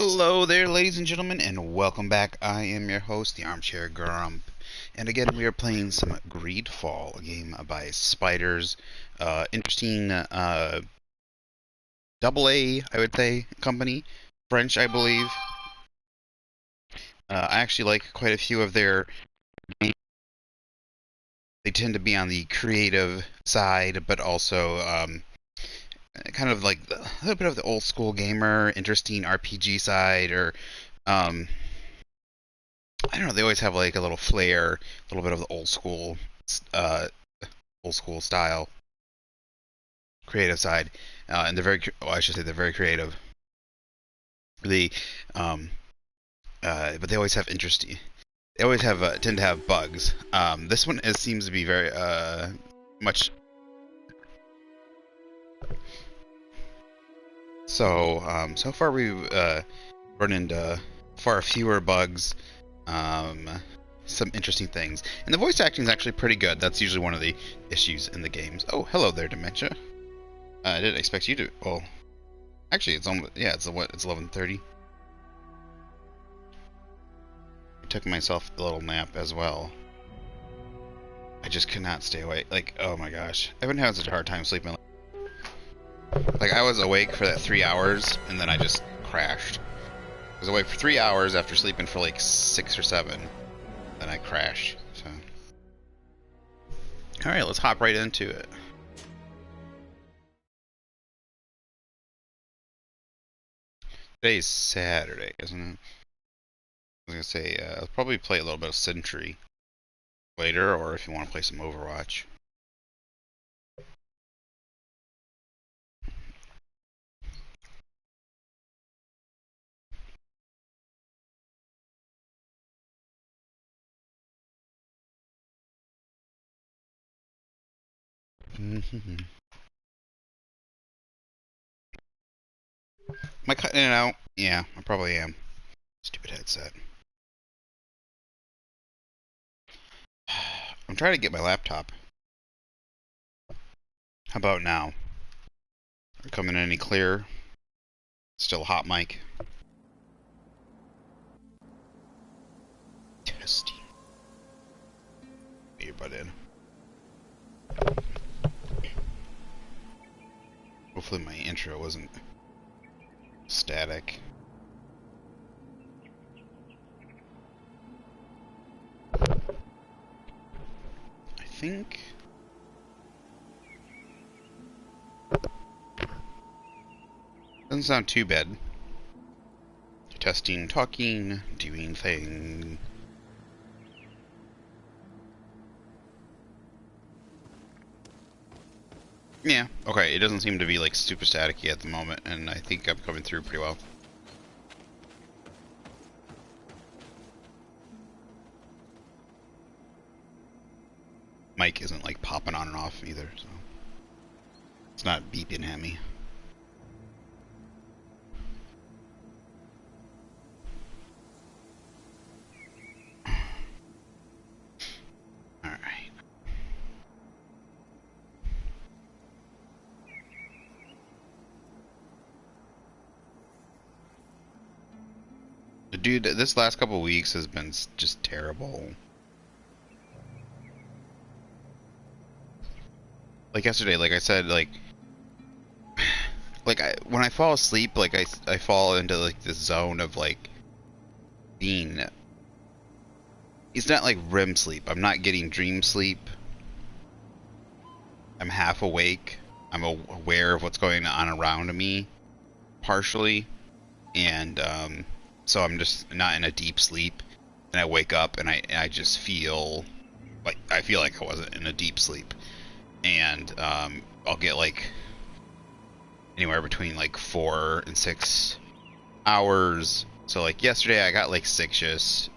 Hello there, ladies and gentlemen, and welcome back. I am your host, the Armchair Grump, and again we are playing some Greedfall, a game by Spiders. Interesting, double A, I would say, company, French, I believe. I actually like quite a few of their games. They tend to be on the creative side, but also kind of like a little bit of the old school gamer, interesting RPG side, or um, I don't know. They always have like a little flair, a little bit of the uh, old school style, creative side, and they're very. Well, I should say they're very creative. They, um, but they always have interesting. They always have tend to have bugs. This one seems to be very much. So far we've run into far fewer bugs. Um, some interesting things. And the voice acting is actually pretty good. That's usually one of the issues in the games. Oh, hello there, Dementia. I didn't expect you to. Well, actually, it's almost. Yeah, it's what? It's 11:30. I took myself a little nap as well. I just could not stay awake. Like, oh my gosh, I've been having such a hard time sleeping. Like, I was awake for that 3 hours, and then I just crashed. I was awake for 3 hours after sleeping for like 6 or 7. Then I crashed. So, all right, let's hop right into it. Today's Saturday, isn't it? I was gonna say, I'll probably play a little bit of Sentry later, or if you want to play some Overwatch. Am I cutting it out? Yeah, I probably am. Stupid headset. I'm trying to get my laptop. How about now? Are we coming in any clearer? Still hot mic. Testing. Get your butt in. Hopefully my intro wasn't static. I think... Doesn't sound too bad. Testing, talking, doing thing. Yeah, okay, it doesn't seem to be like super staticky at the moment, and I think I'm coming through pretty well. Mic isn't like popping on and off either, so it's not beeping at me. Alright. Dude, this last couple of weeks has been just terrible. Like yesterday, like I said, when I fall asleep, like I fall into like this zone of like being. It's not like REM sleep. I'm not getting dream sleep. I'm half awake. I'm aware of what's going on around me, partially, and so I'm just not in a deep sleep. And I wake up and I just feel like I wasn't in a deep sleep, and I'll get like anywhere between like 4 and 6 hours. So like yesterday I got like six-ish,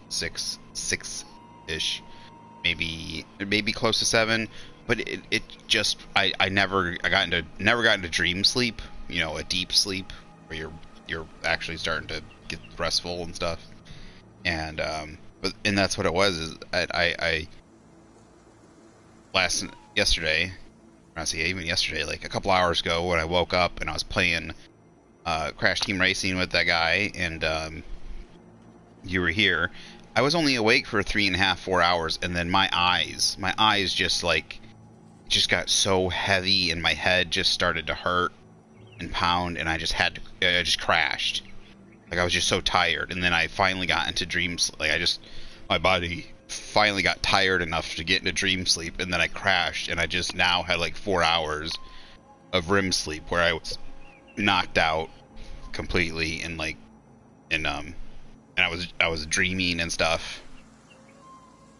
maybe close to 7. But it just I never got into dream sleep, a deep sleep where you're actually starting to get restful and stuff. And and that's what it was. Is I yesterday, I say even yesterday, like a couple hours ago when I woke up and I was playing Crash Team Racing with that guy, and you were here. I was only awake for 3.5, 4 hours, and then my eyes just got so heavy, and my head just started to hurt and pound, and I just crashed. Like, I was just so tired, and then I finally got into dreams. Like, my body finally got tired enough to get into dream sleep, and then I crashed, and I just now had like 4 hours of REM sleep where I was knocked out completely, and I was dreaming and stuff,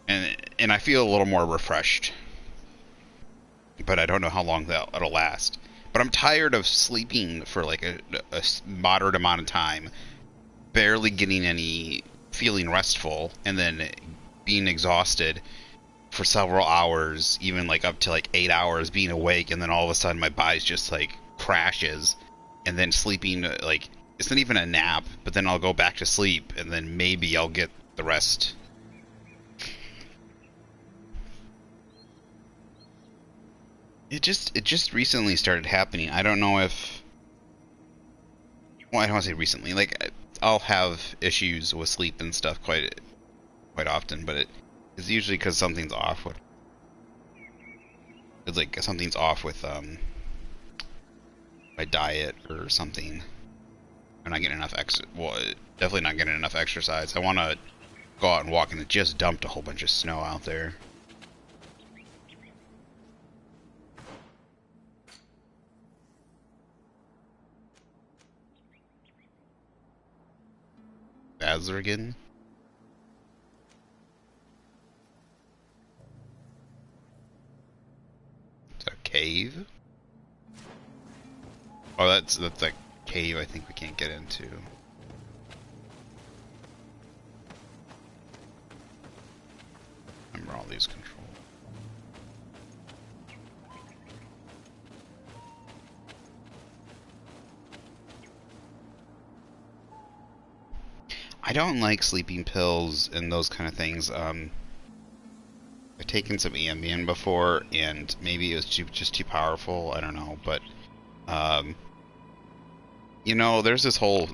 and I feel a little more refreshed, but I don't know how long that'll last. But I'm tired of sleeping for like a moderate amount of time, barely getting any feeling restful, and then being exhausted for several hours, even like up to like 8 hours being awake, and then all of a sudden my body's just like crashes, and then sleeping like it's not even a nap, but then I'll go back to sleep, and then maybe I'll get the rest. It just recently started happening. I don't know if, well, I don't want to say recently. Like, I'll have issues with sleep and stuff quite often, but it's usually because something's off with. It's like something's off with my diet or something. I'm not getting enough well, definitely not getting enough exercise. I want to go out and walk, and it just dumped a whole bunch of snow out there. Bazargan? It's a cave? Oh, that's a cave I think we can't get into. Remember all these controls. I don't like sleeping pills and those kind of things. I've taken some Ambien before, and maybe it was just too powerful. I don't know, but you know, there was this whole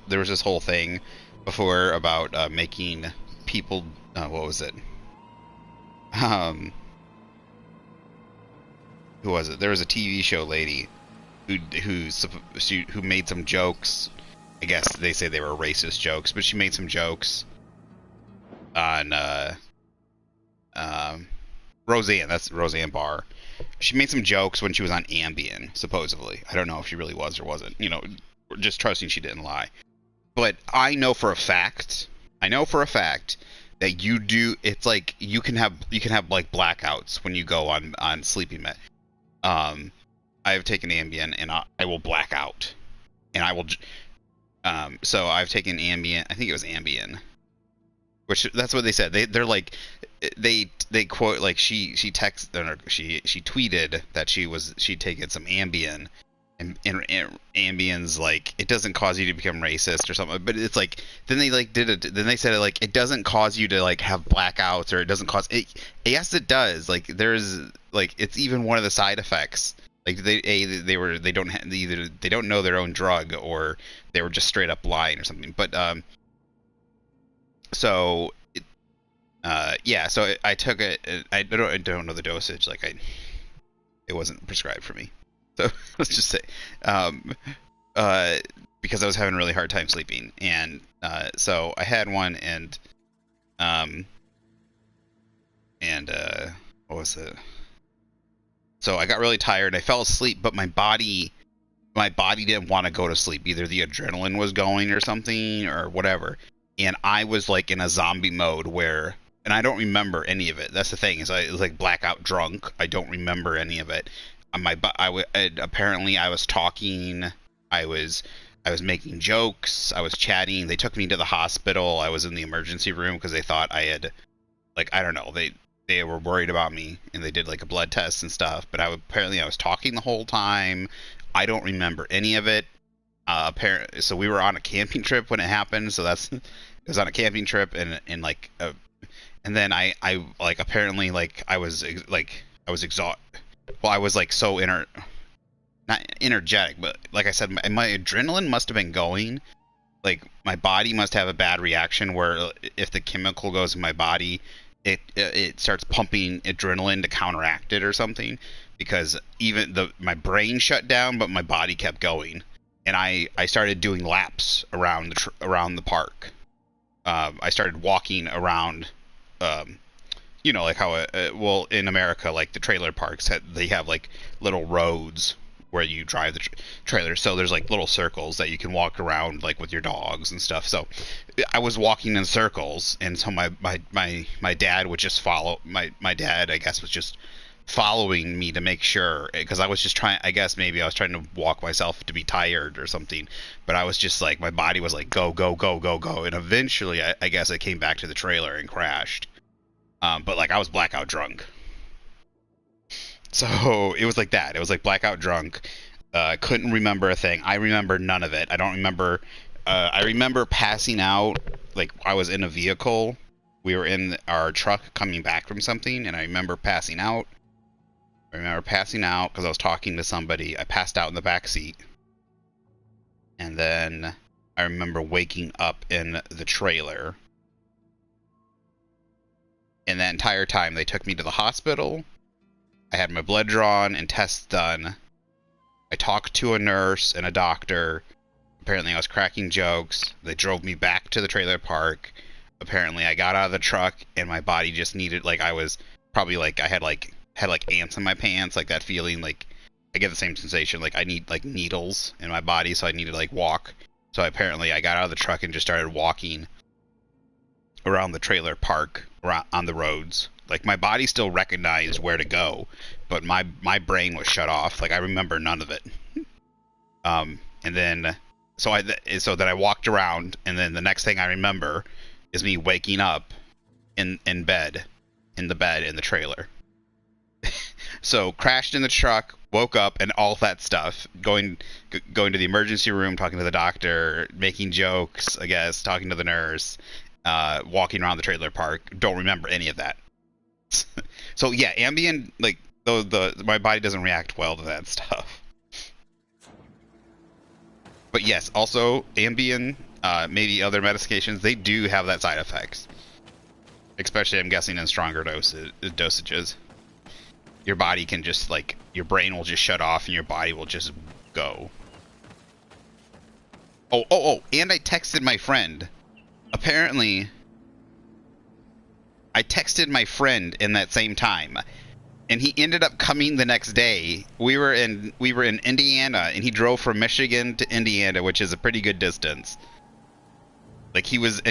thing before about making people. What was it? Um, who was it? There was a TV show lady who made some jokes. I guess they say they were racist jokes, but she made some jokes on Roseanne. That's Roseanne Barr. She made some jokes when she was on Ambien, supposedly. I don't know if she really was or wasn't. You know, just trusting she didn't lie. But I know for a fact that you do. It's like you can have like blackouts when you go on sleeping med. I have taken Ambien, and I will black out, and I will. So I've taken Ambien. I think it was Ambien, which that's what they said. They're like they quote, like she tweeted that she'd taken some Ambien, and Ambien's like, it doesn't cause you to become racist or something. But it's like, then they like did it. Then they said, like, it doesn't cause you to like have blackouts, or it doesn't cause it. Yes, it does. Like, there's like, it's even one of the side effects. Like, they don't either they don't know their own drug, or they were just straight up lying or something. But so yeah, so I took it. I don't know the dosage. Like, it wasn't prescribed for me. So let's just say, um, because I was having a really hard time sleeping, and so I had one, and what was it? So I got really tired. I fell asleep, but my body didn't want to go to sleep. Either the adrenaline was going or something, or whatever. And I was like in a zombie mode where, and I don't remember any of it. That's the thing, is I was like blackout drunk. I don't remember any of it. Apparently I was talking. I was making jokes. I was chatting. They took me to the hospital. I was in the emergency room because they thought I had, like, I don't know. They were worried about me, and they did like a blood test and stuff. But apparently I was talking the whole time. I don't remember any of it. Apparently, so we were on a camping trip when it happened. So it was on a camping trip, and like, and then I like, apparently, like, I was exhausted. Well, I was like so not not energetic, but like I said, my adrenaline must have been going. Like my body must have a bad reaction where if the chemical goes in my body, it starts pumping adrenaline to counteract it or something. Because even my brain shut down, but my body kept going, and I started doing laps around the park. I started walking around. You know, like how well in America, like the trailer parks, they have like little roads where you drive the trailer. So there's like little circles that you can walk around like with your dogs and stuff. So I was walking in circles, and so my dad would just follow. My dad, I guess, was just following me to make sure, because I was just trying. I guess maybe I was trying to walk myself to be tired or something, but I was just like, my body was like go go go go go, and eventually I guess I came back to the trailer and crashed. But like I was blackout drunk. So it was like that. It was like blackout drunk. Couldn't remember a thing. I remember none of it. I don't remember. I remember passing out. Like I was in a vehicle. We were in our truck coming back from something, and I remember passing out. I remember passing out because I was talking to somebody. I passed out in the back seat. And then I remember waking up in the trailer. And that entire time, they took me to the hospital. I had my blood drawn and tests done. I talked to a nurse and a doctor. Apparently, I was cracking jokes. They drove me back to the trailer park. Apparently, I got out of the truck, and my body just needed, like, I was probably, like, I had ants in my pants, like, that feeling, like, I get the same sensation, like, I need, like, needles in my body, so I need to, like, walk. So, apparently, I got out of the truck and just started walking around the trailer park, on the roads. Like, my body still recognized where to go, but my brain was shut off. Like, I remember none of it. And then, so then I walked around, and then the next thing I remember is me waking up in the bed in the trailer. So, crashed in the truck, woke up, and all that stuff. Going to the emergency room, talking to the doctor, making jokes, I guess, talking to the nurse, walking around the trailer park. Don't remember any of that. So yeah, Ambien, like my body doesn't react well to that stuff. But yes, also Ambien, maybe other medications, they do have that side effects. Especially, I'm guessing, in stronger dosages. Your body can just, like, your brain will just shut off and your body will just go. Oh, and I texted my friend. Apparently, I texted my friend in that same time, and he ended up coming the next day. We were in Indiana, and he drove from Michigan to Indiana, which is a pretty good distance. Like, he was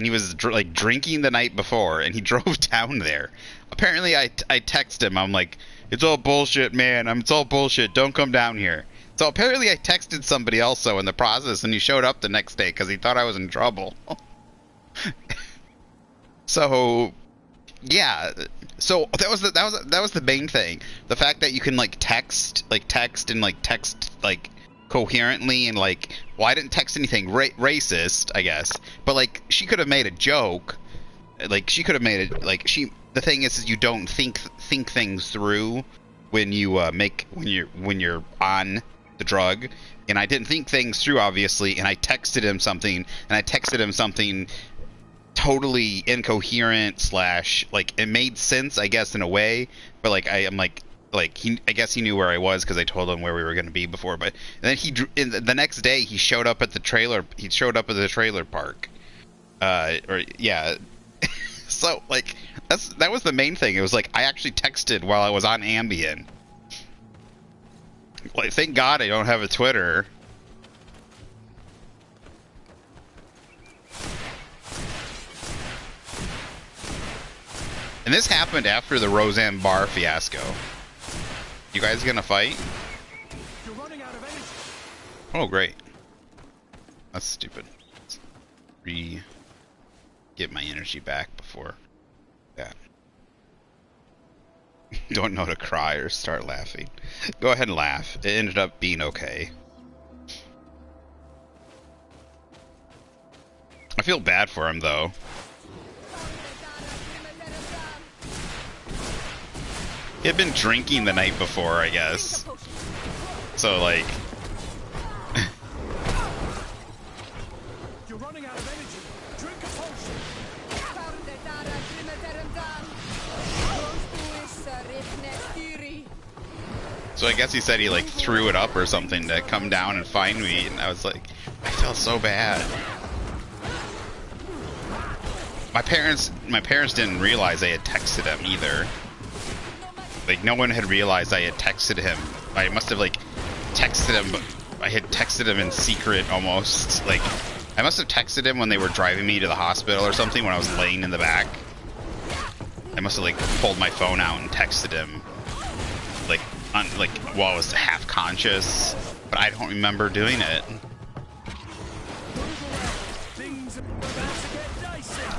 like drinking the night before, and he drove down there. Apparently, I texted him. I'm like, it's all bullshit, man. It's all bullshit. Don't come down here. So apparently, I texted somebody also in the process, and he showed up the next day because he thought I was in trouble. So, yeah. So that was the main thing. The fact that you can text coherently, and well, I didn't text anything racist, I guess, but she could have made a joke. She could have made it the thing is you don't think things through when you when you're on the drug. And I didn't think things through, obviously, and I texted him something totally incoherent / it made sense, I guess, in a way, but I guess he knew where I was because I told him where we were going to be before. But then the next day he showed up at the trailer. He showed up at the trailer park. So that was the main thing. It was I actually texted while I was on Ambien. Thank God I don't have a Twitter. And this happened after the Roseanne Barr fiasco. You guys gonna fight? You're running out of energy. Oh, great. That's stupid. Let's get my energy back before that. Don't know to cry or start laughing. Go ahead and laugh. It ended up being okay. I feel bad for him, though. He had been drinking the night before, I guess. So, So I guess he said he like threw it up or something to come down and find me, and I was like, I felt so bad. My parents didn't realize I had texted him either. Like, no one had realized I had texted him. I must have like texted him, but I had texted him in secret almost. Like, I must have texted him when they were driving me to the hospital or something when I was laying in the back. I must have like pulled my phone out and texted him, like while I was half conscious, but I don't remember doing it.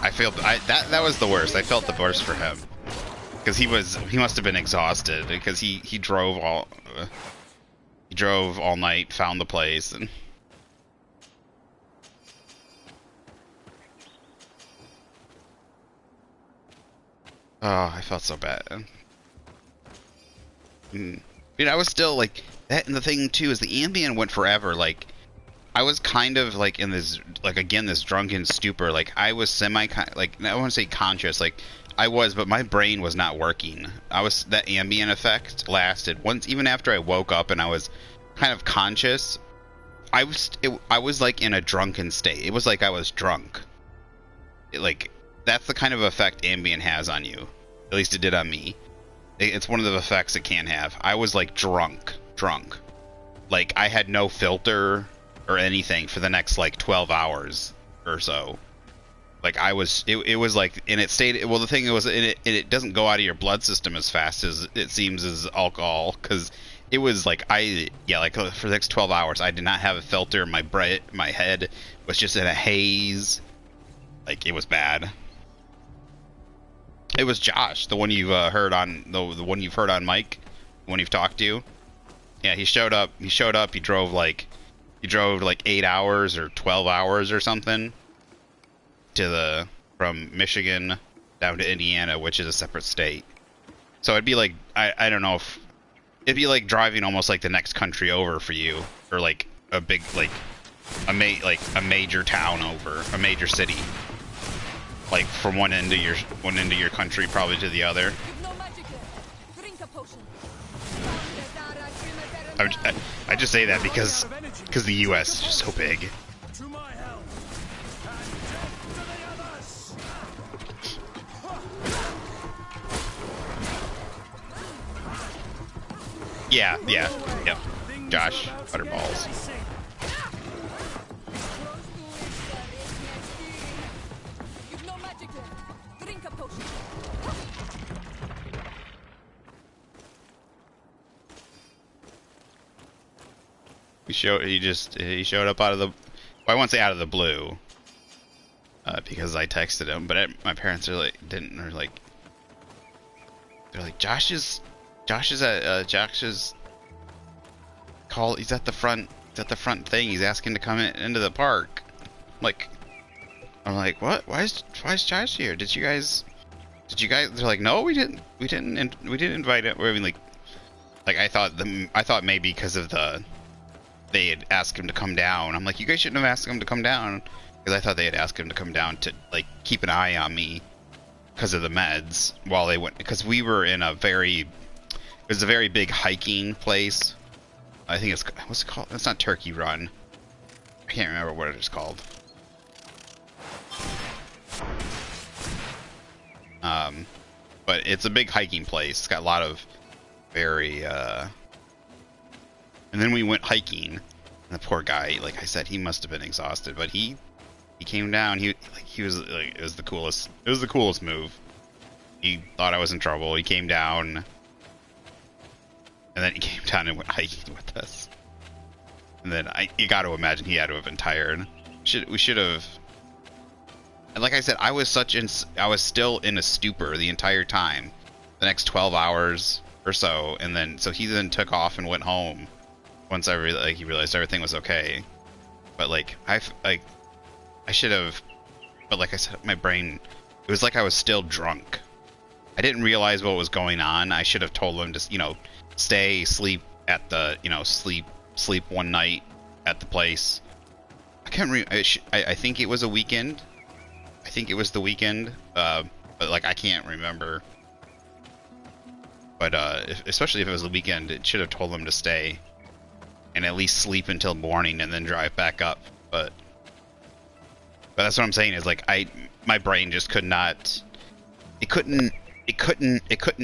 That was the worst. I felt the worst for him because he must have been exhausted because he drove all night, found the place, and oh, I felt so bad. Dude, I was still like that, and the thing too is the Ambien went forever. Like, I was kind of like in this, like, again, this drunken stupor. Like, I was like, I don't want to say conscious, like I was, but my brain was not working. That Ambien effect lasted once, even after I woke up and I was kind of conscious. I was like in a drunken state. It was like I was drunk. That's the kind of effect Ambien has on you. At least it did on me. It's one of the effects it can have. I was like drunk. Like, I had no filter or anything for the next like 12 hours or so. Like, it was like, and it stayed, well, the thing was, it doesn't go out of your blood system as fast as it seems as alcohol, because it was like, like for the next 12 hours, I did not have a filter. My head was just in a haze. Like, it was bad. It was Josh, the one you've heard on the one you've heard on Mike, the one you've talked to. Yeah, he showed up. He drove like 8 hours or 12 hours or something from Michigan down to Indiana, which is a separate state. So it'd be like, I don't know if it'd be like driving almost like the next country over for you, or like a big a major town over, a major city. Like, from one end of your country probably to the other. I just say that because the U.S. is just so big. Yeah, yep. Josh, Butterballs. He showed up out of the, well, I won't say out of the blue, because I texted him, but my parents are like, they're like Josh is call, he's at the front thing, he's asking to come into the park. I'm like, what? Why is Josh here? Did you guys, they're like, no, we didn't invite him. I mean, like I thought maybe because of they had asked him to come down. I'm like, you guys shouldn't have asked him to come down, because I thought they had asked him to come down to like keep an eye on me because of the meds while they went, because we were in it was a very big hiking place. I think what's it called? It's not Turkey Run. I can't remember what it is called. But it's a big hiking place. It's got a lot of very and then we went hiking, and the poor guy, like I said, he must have been exhausted, but he came down. He was like, it was the coolest move. He thought I was in trouble. He came down, and then he came down and went hiking with us. And then you got to imagine he had to have been tired. We should have. And like I said, I was still in a stupor the entire time, the next 12 hours or so, and then he took off and went home once he realized everything was okay. But like I should have, but like I said, my brain, it was like I was still drunk. I didn't realize what was going on. I should have told him to, sleep at the, sleep one night at the place. I can't remember. I think it was a weekend. I think it was the weekend, but like I can't remember. But especially if it was the weekend, it should have told them to stay and at least sleep until morning and then drive back up. But that's what I'm saying is like my brain just could not. It couldn't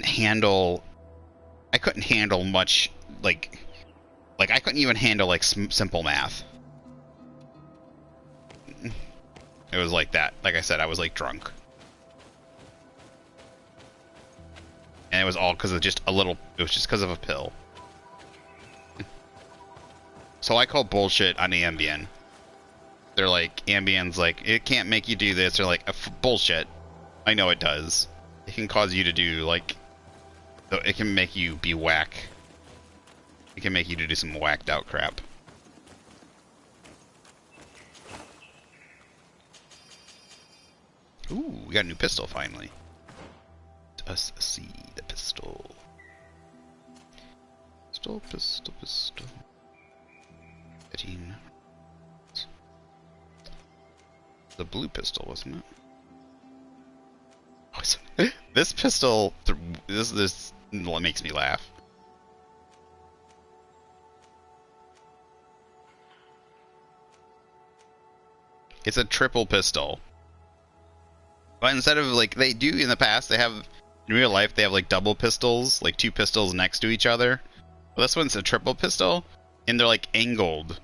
handle. I couldn't handle much like I couldn't even handle like simple math. It was like that. Like I said, I was like drunk. And it was all because of just a little, it was just because of a pill. So I call bullshit on Ambien. They're like, Ambien's like, it can't make you do this. They're like, bullshit. I know it does. It can cause you to do like, it can make you be whack. It can make you do some whacked out crap. Ooh, we got a new pistol finally. Let us see the pistol. Pistol. 15. The blue pistol, wasn't it? This pistol, this makes me laugh. It's a triple pistol. But instead of like they do in the past, they have in real life they have like double pistols, like two pistols next to each other. Well, this one's a triple pistol, and they're like angled,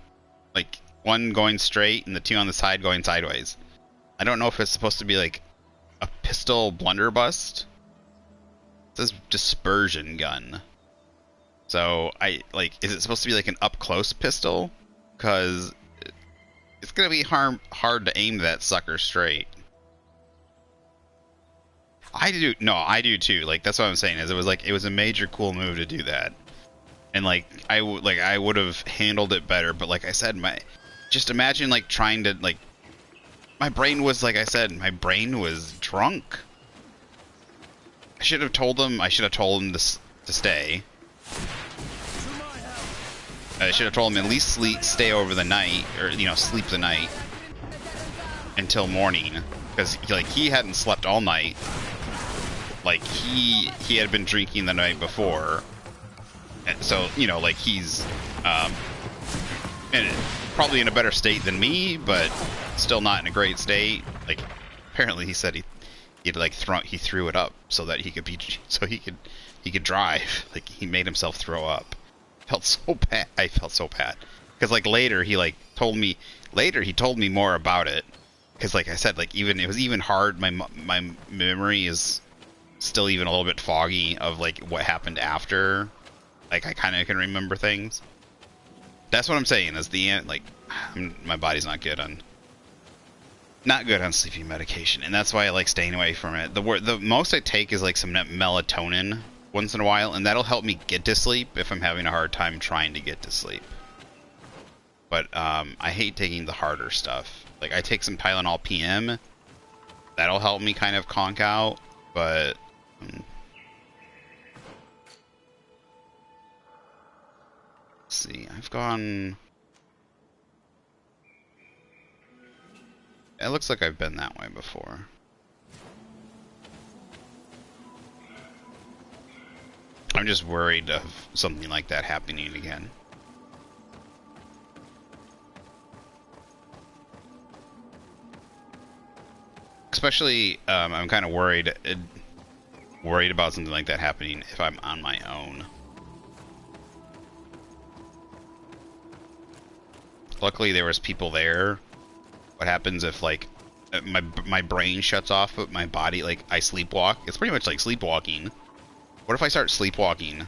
like one going straight and the two on the side going sideways. I don't know if it's supposed to be like a pistol blunderbuss. It says dispersion gun. So is it supposed to be like an up close pistol? Because it's gonna be hard to aim that sucker straight. I do too. Like that's what I'm saying. Is it was a major cool move to do that, and I would have handled it better. But like I said, just imagine like trying to like. My brain was like I said, my brain was drunk. I should have told him. I should have told him to stay. I should have told him at least stay over the night, or sleep the night until morning, because like he hadn't slept all night. Like he had been drinking the night before, and so like he's probably in a better state than me, but still not in a great state. Like apparently he said he threw it up so that he could drive. Like he made himself throw up. Felt so bad. I felt so bad because like later he told me more about it, because like I said, like it was even hard. My memory is still even a little bit foggy of like what happened after. Like I kind of can remember things. That's what I'm saying is the end. Like my body's not good on sleeping medication, and that's why I like staying away from it. The most I take is like some melatonin once in a while, and that'll help me get to sleep if I'm having a hard time trying to get to sleep. But I hate taking the harder stuff. Like I take some Tylenol PM. That'll help me kind of conk out, but let's see. I've gone. It looks like I've been that way before. I'm just worried of something like that happening again. Especially, I'm kind of worried about something like that happening if I'm on my own. Luckily, there was people there. What happens if like my brain shuts off, but my body, like I sleepwalk? It's pretty much like sleepwalking. What if I start sleepwalking?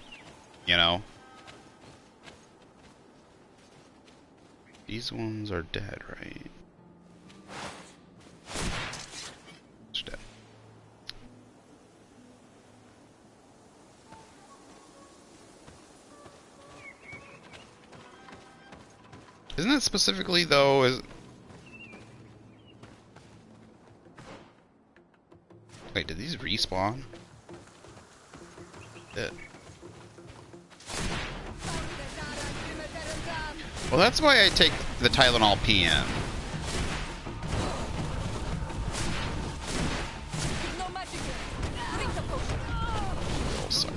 These ones are dead, right? It's dead. Isn't that specifically though? Wait, did these respawn? Dead. Well, that's why I take the Tylenol PM. Little sucker.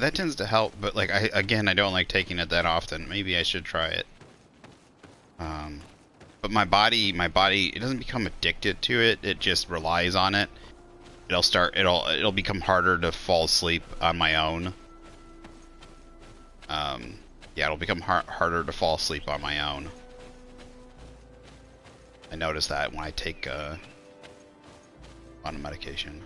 That tends to help, but like I don't like taking it that often. Maybe I should try it. But my body, it doesn't become addicted to it. It just relies on it. It'll become harder to fall asleep on my own. Um, yeah, it'll become harder to fall asleep on my own. I notice that when I take a lot of medication.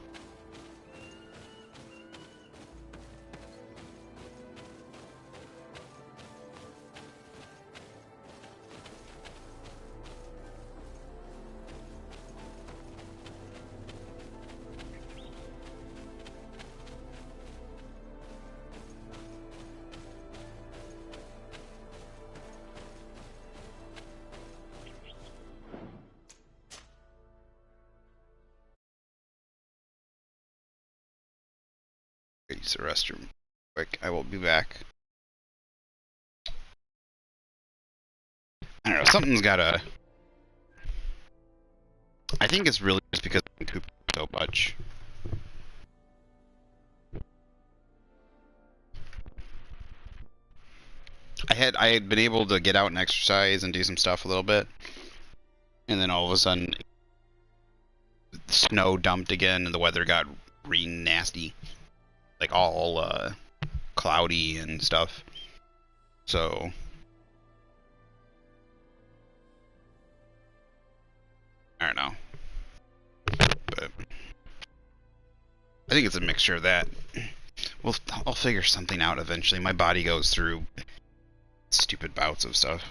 Use the restroom. Quick, I will be back. I don't know, something's gotta... I think it's really just because I'm pooping so much. I had been able to get out and exercise and do some stuff a little bit, and then all of a sudden, snow dumped again, and the weather got really nasty, like all cloudy and stuff. So I don't know, but I think it's a mixture of that. Well, I'll figure something out eventually. My body goes through stupid bouts of stuff.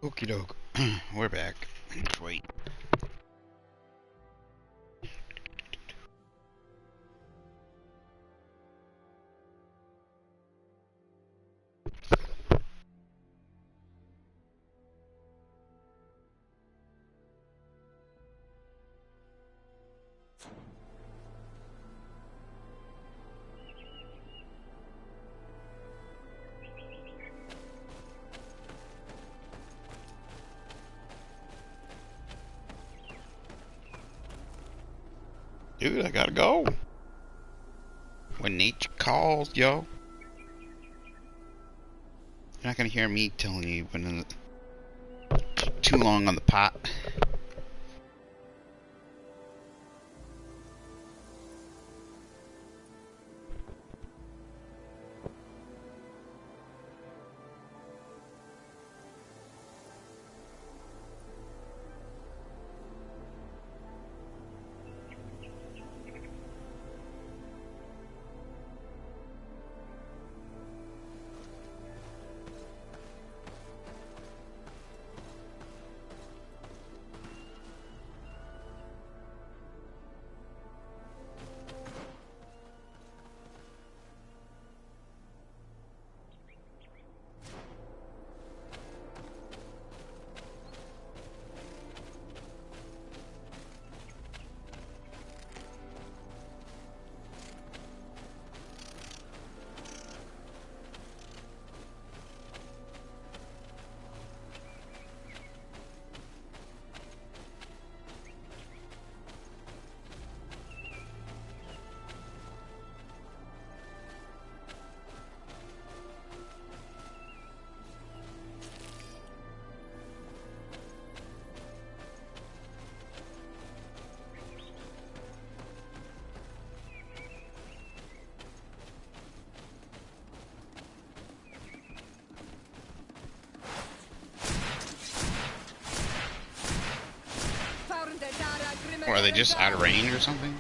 Okie doke. We're back. Just wait. Dude, I gotta go. When nature calls, yo. You're not gonna hear me telling you when too long on the pot. Or are they just out of range or something?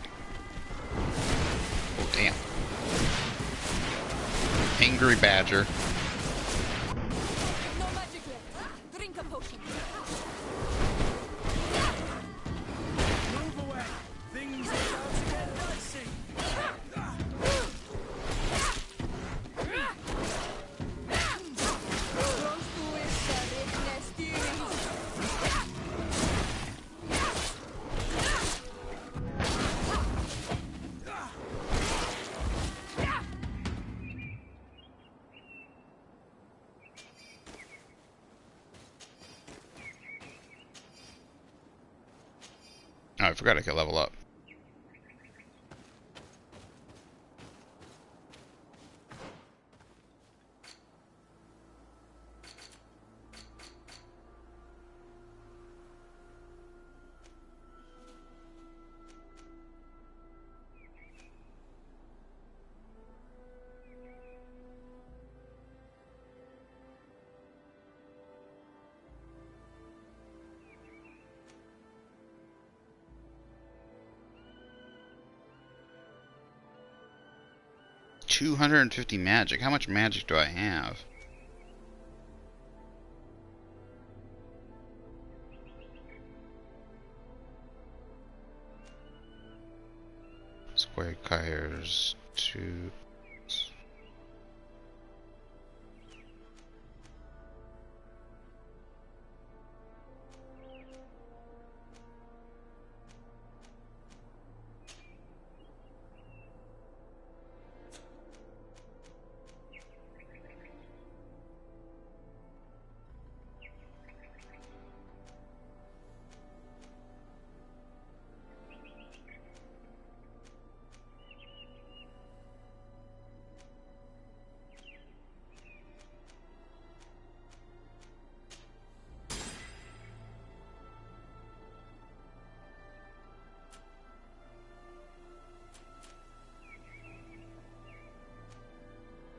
Oh, damn. Angry badger. No magic left. Drink a potion. Move away. Things are about to get dicey. Close to it, Oh, I forgot I could level up. $250 magic. How much magic do I have? Square tires, 2.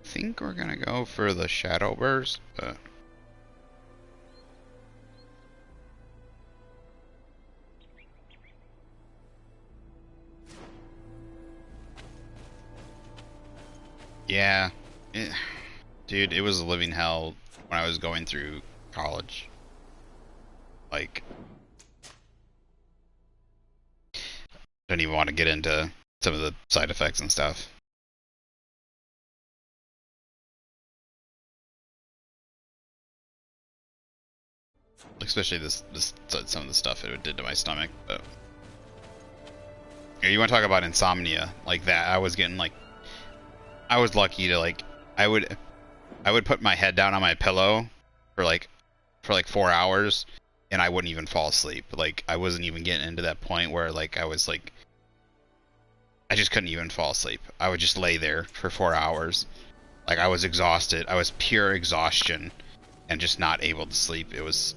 Think we're gonna go for the shadow burst, but yeah, dude, it was a living hell when I was going through college. Like, don't even want to get into some of the side effects and stuff. Especially this some of the stuff it did to my stomach. But yeah, you want to talk about insomnia like that? I was getting like, I was lucky to like, I would I would put my head down on my pillow for like 4 hours, and I wouldn't even fall asleep. Like I wasn't even getting into that point where like I was like, I just couldn't even fall asleep. I would just lay there for 4 hours. Like I was exhausted. I was pure exhaustion and just not able to sleep. It was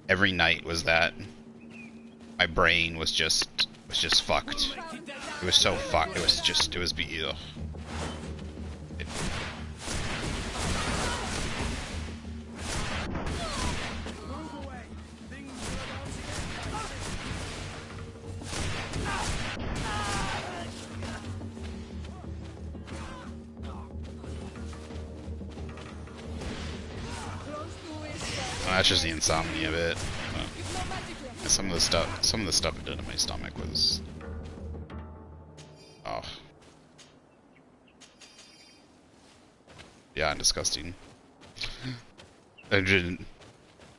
every night was that. My brain was just fucked. It was so fucked. It was ugh. It, Move away. Things are about Close to it. well, that's just the insomnia of it. You've no magic left. Some of the stuff it did to my stomach was, oh, yeah, disgusting. I didn't,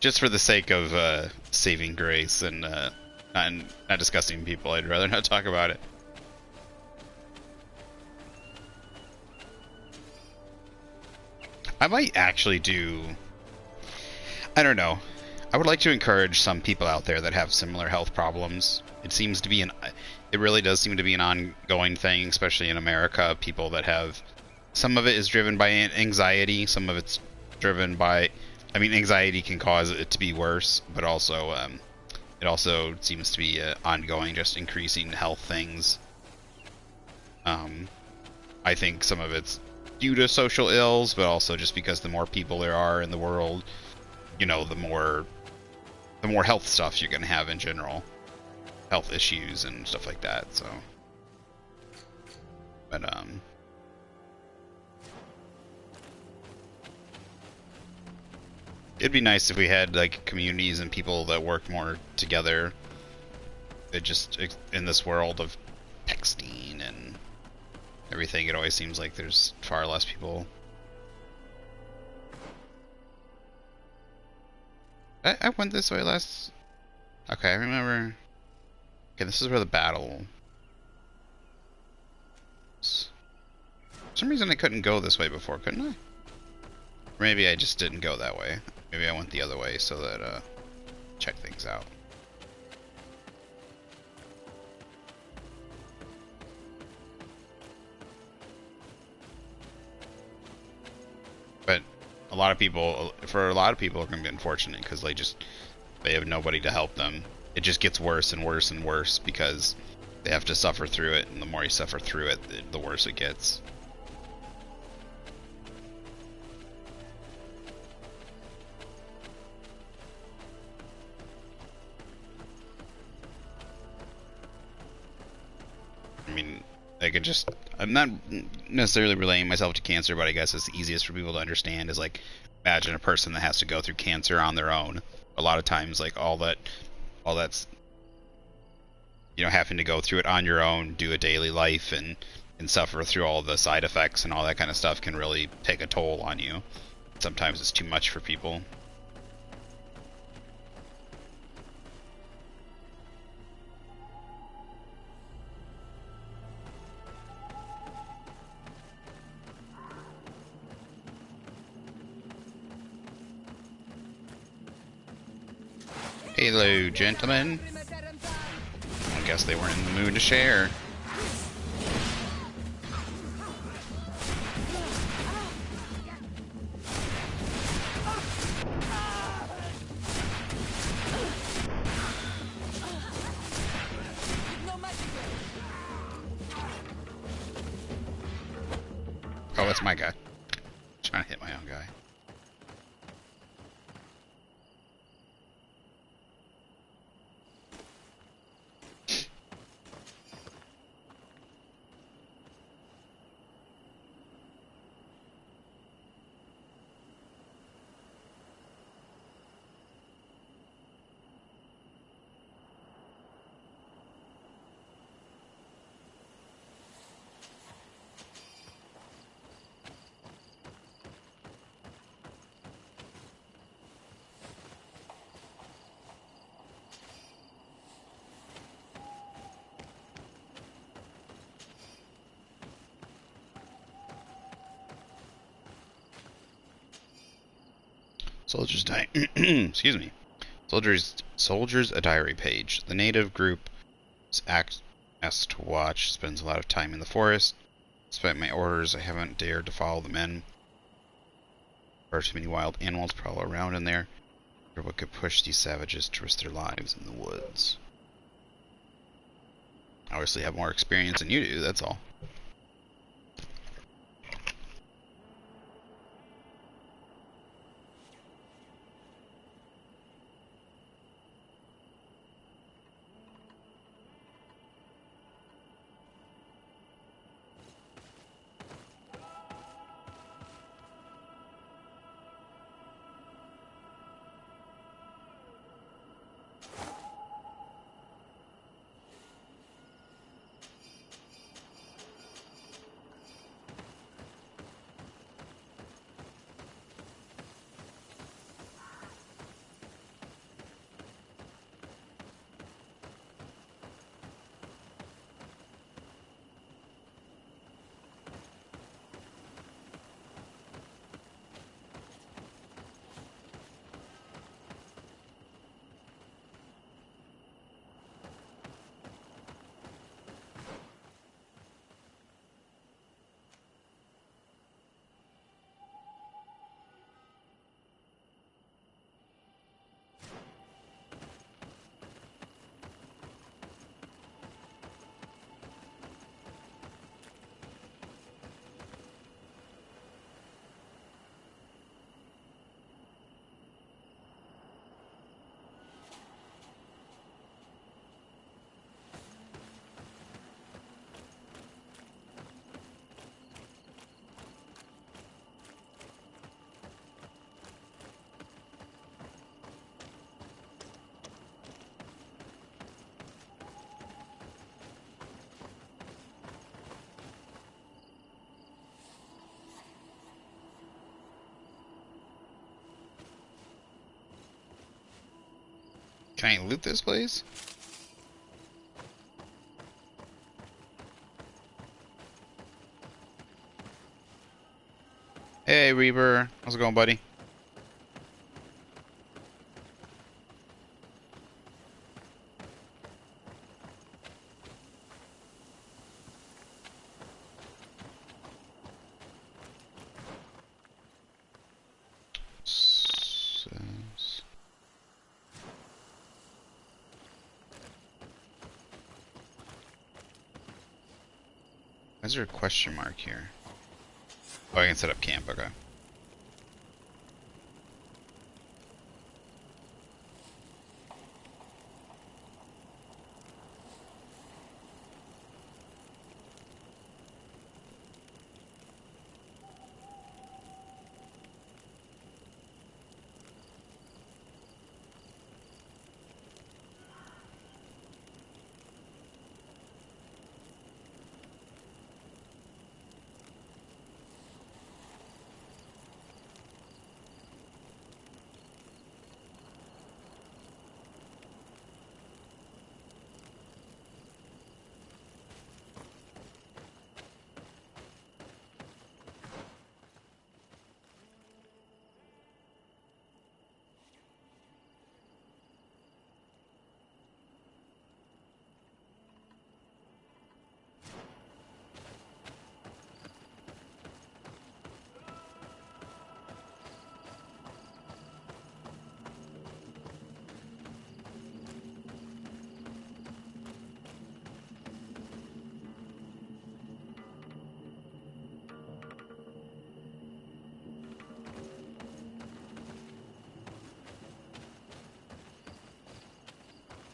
just for the sake of saving grace and not disgusting people, I'd rather not talk about it. I might actually do, I don't know. I would like to encourage some people out there that have similar health problems. It really does seem to be an ongoing thing, especially in America. People that have, some of it is driven by anxiety, some of it's driven by, I mean, anxiety can cause it to be worse, but also, it also seems to be ongoing, just increasing health things. Um, I think some of it's due to social ills, but also just because the more people there are in the world, you know, the more health stuff you're gonna have in general, health issues and stuff like that. So, but it'd be nice if we had like communities and people that work more together. It just, in this world of texting and everything, it always seems like there's far less people. I went this way last. Okay, I remember. Okay, this is where the battle. For some reason I couldn't go this way before, couldn't I? Or maybe I just didn't go that way. Maybe I went the other way so that, check things out. But for a lot of people, it's going to be unfortunate because they have nobody to help them. It just gets worse and worse and worse because they have to suffer through it, and the more you suffer through it, the worse it gets. I mean, I'm not necessarily relating myself to cancer, but I guess it's the easiest for people to understand is like, imagine a person that has to go through cancer on their own. A lot of times, like all that's, you know, having to go through it on your own, do a daily life, and suffer through all the side effects and all that kind of stuff can really take a toll on you. Sometimes it's too much for people. Hello, gentlemen. I guess they weren't in the mood to share. No magic left. Oh, that's my guy. Trying to hit my own guy. Soldiers die. Excuse me. Soldiers a diary page. The native group is asked to watch. Spends a lot of time in the forest. Despite my orders, I haven't dared to follow the men. There are too many wild animals prowl around in there. Or what could push these savages to risk their lives in the woods? I obviously have more experience than you do, that's all. Can I loot this place? Hey, Reaper. How's it going, buddy? Says... Why is there a question mark here? Oh, I can set up camp, okay.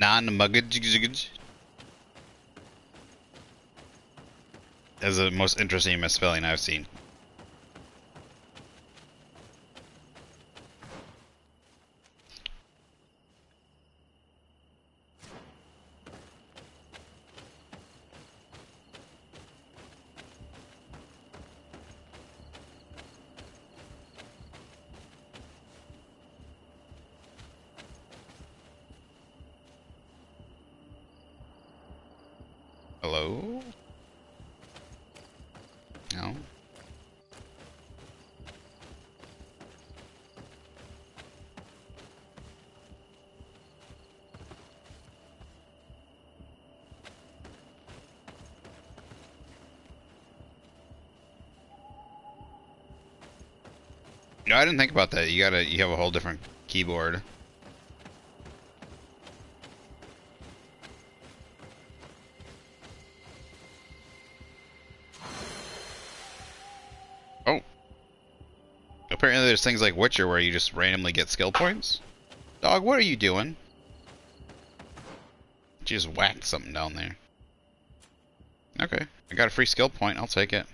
Non-muggage. That's the most interesting misspelling I've seen. Hello? No? No, I didn't think about that. You have a whole different keyboard. Oh, apparently there's things like Witcher where you just randomly get skill points. Dog, what are you doing? You just whacked something down there. Okay, I got a free skill point. I'll take it.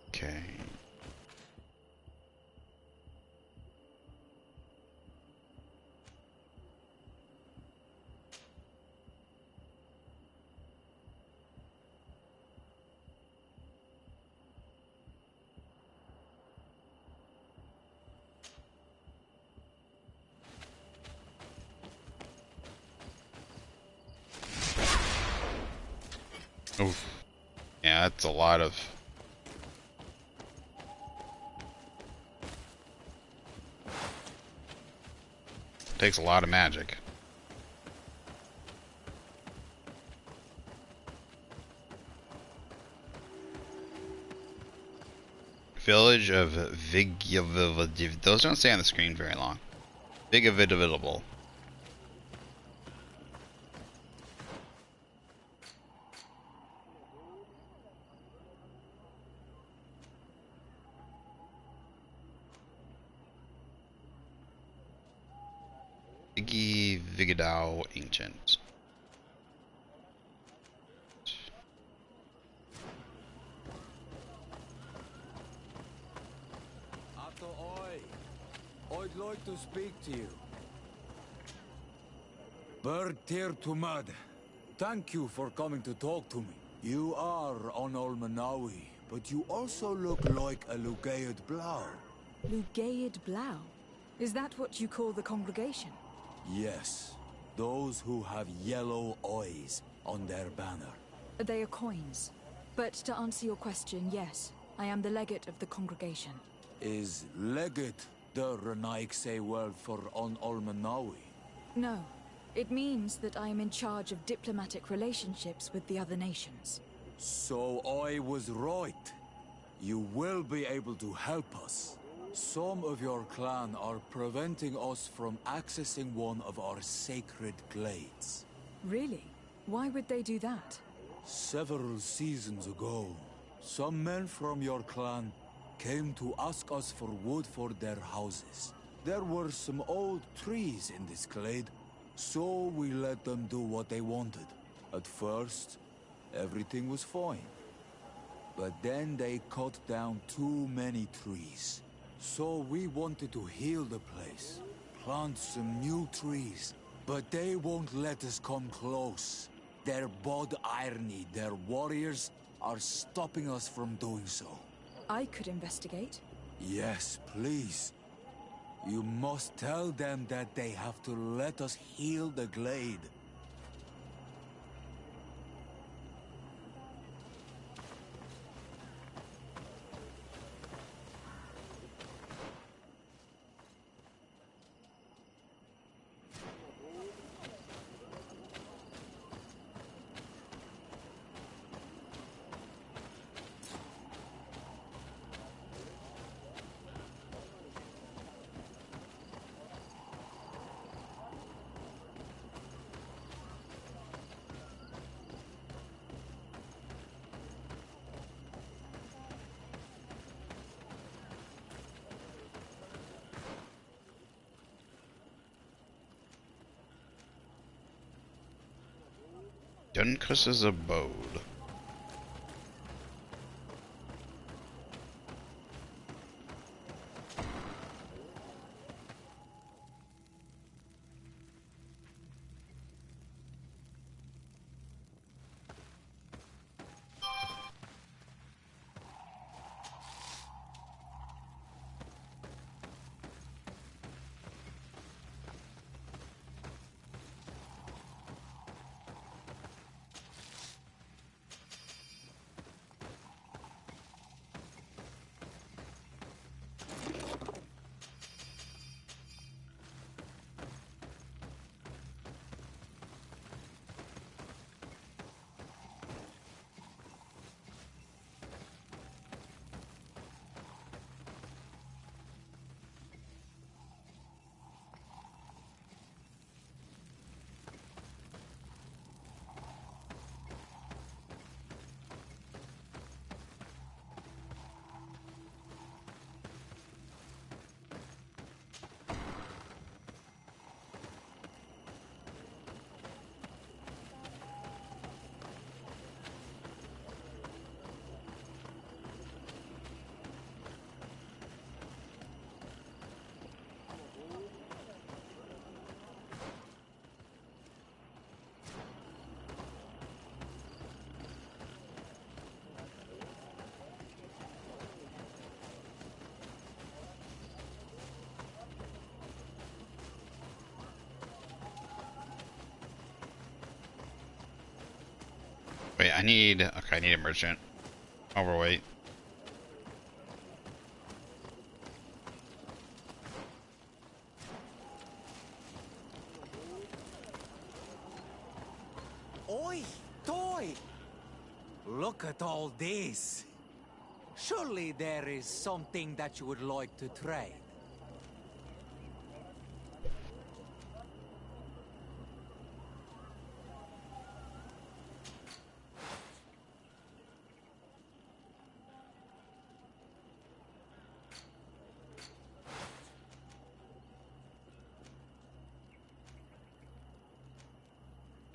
Okay. Oof. Yeah, that's a lot of... Takes a lot of magic. Village of Vigaviv. Those don't stay on the screen very long. Vigavidable. Vigadao Ancient. Ato oi. I'd like to speak to you. Bird tear to mud. Thank you for coming to talk to me. You are on Olmanawi, but you also look like a Lugaid Blau. Lugaid Blau? Is that what you call the congregation? Yes, those who have yellow eyes on their banner. They are coins. But to answer your question, yes, I am the legate of the congregation. Is Legate the Renaikse word for on Olmanawi? No. It means that I am in charge of diplomatic relationships with the other nations. So I was right. You will be able to help us. Some of your clan are preventing us from accessing one of our sacred glades. Really? Why would they do that? Several seasons ago, some men from your clan came to ask us for wood for their houses. There were some old trees in this glade, so we let them do what they wanted. At first, everything was fine. But then they cut down too many trees. So we wanted to heal the place, plant some new trees, but they won't let us come close. Their bod irony, their warriors, are stopping us from doing so. I could investigate. Yes, please. You must tell them that they have to let us heal the glade. Dunkus's abode. Wait, I need... Okay, I need a merchant. Overweight. Oi, toy! Look at all this. Surely there is something that you would like to trade.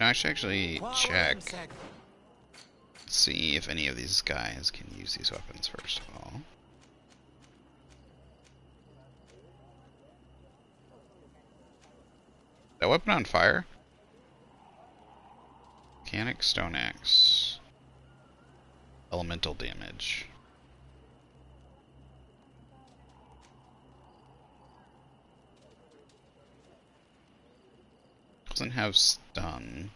I should actually check. Quarrel sec- See if any of these guys can use these weapons first of all. That weapon on fire? Mechanic stone axe. Elemental damage. Doesn't have stun.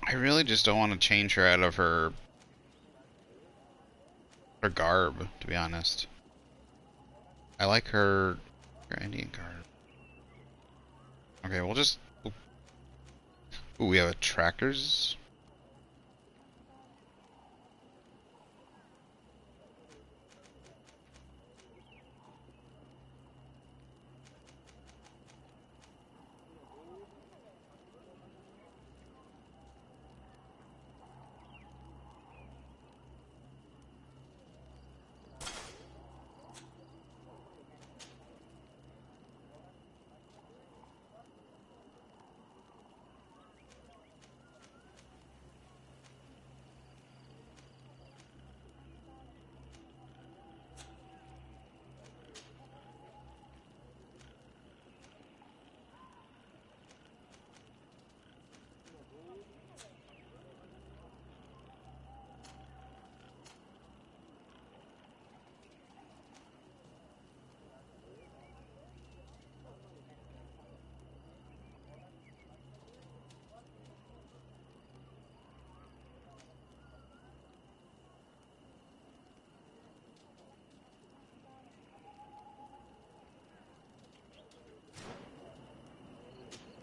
I really just don't want to change her out of her garb, to be honest. I like her Indian garb. Okay, we'll just... Ooh, we have a trackers.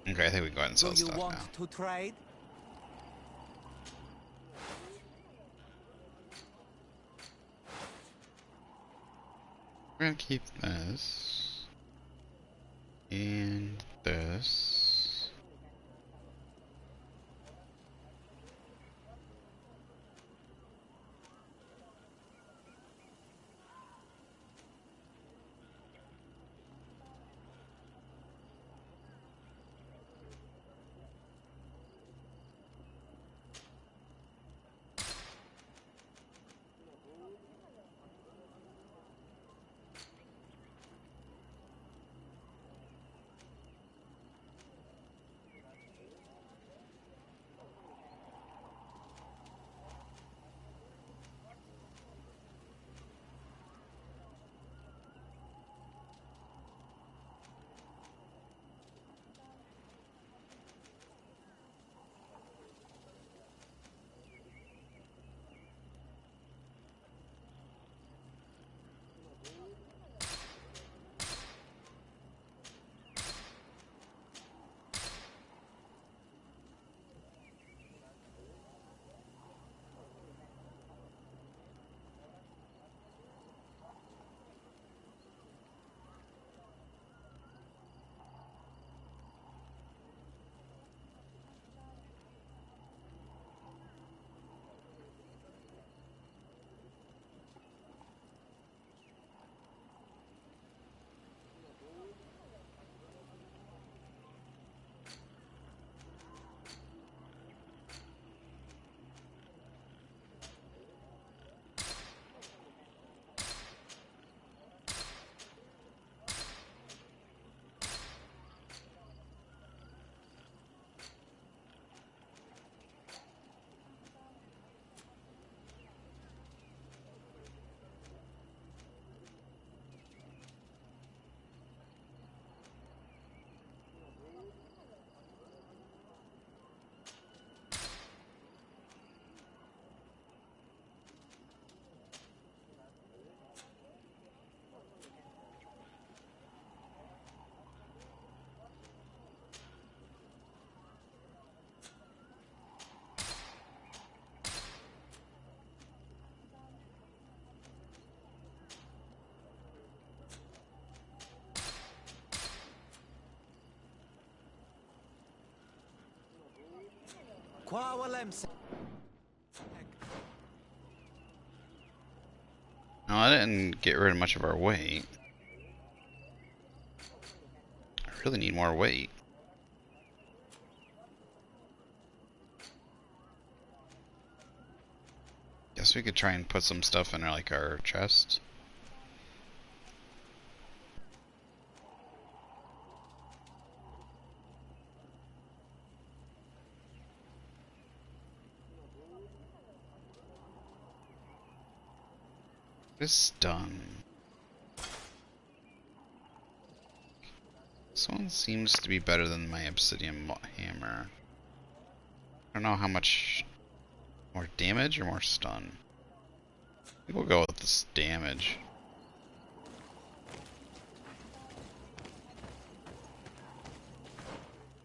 Okay, I think we can go ahead and Do sell you stuff want now. to trade? gonna keep this. And this. No, I didn't get rid of much of our weight. I really need more weight. Guess we could try and put some stuff in like our chest. It's done. This one seems to be better than my obsidian hammer. I don't know how much more damage or more stun. I think we'll go with this damage.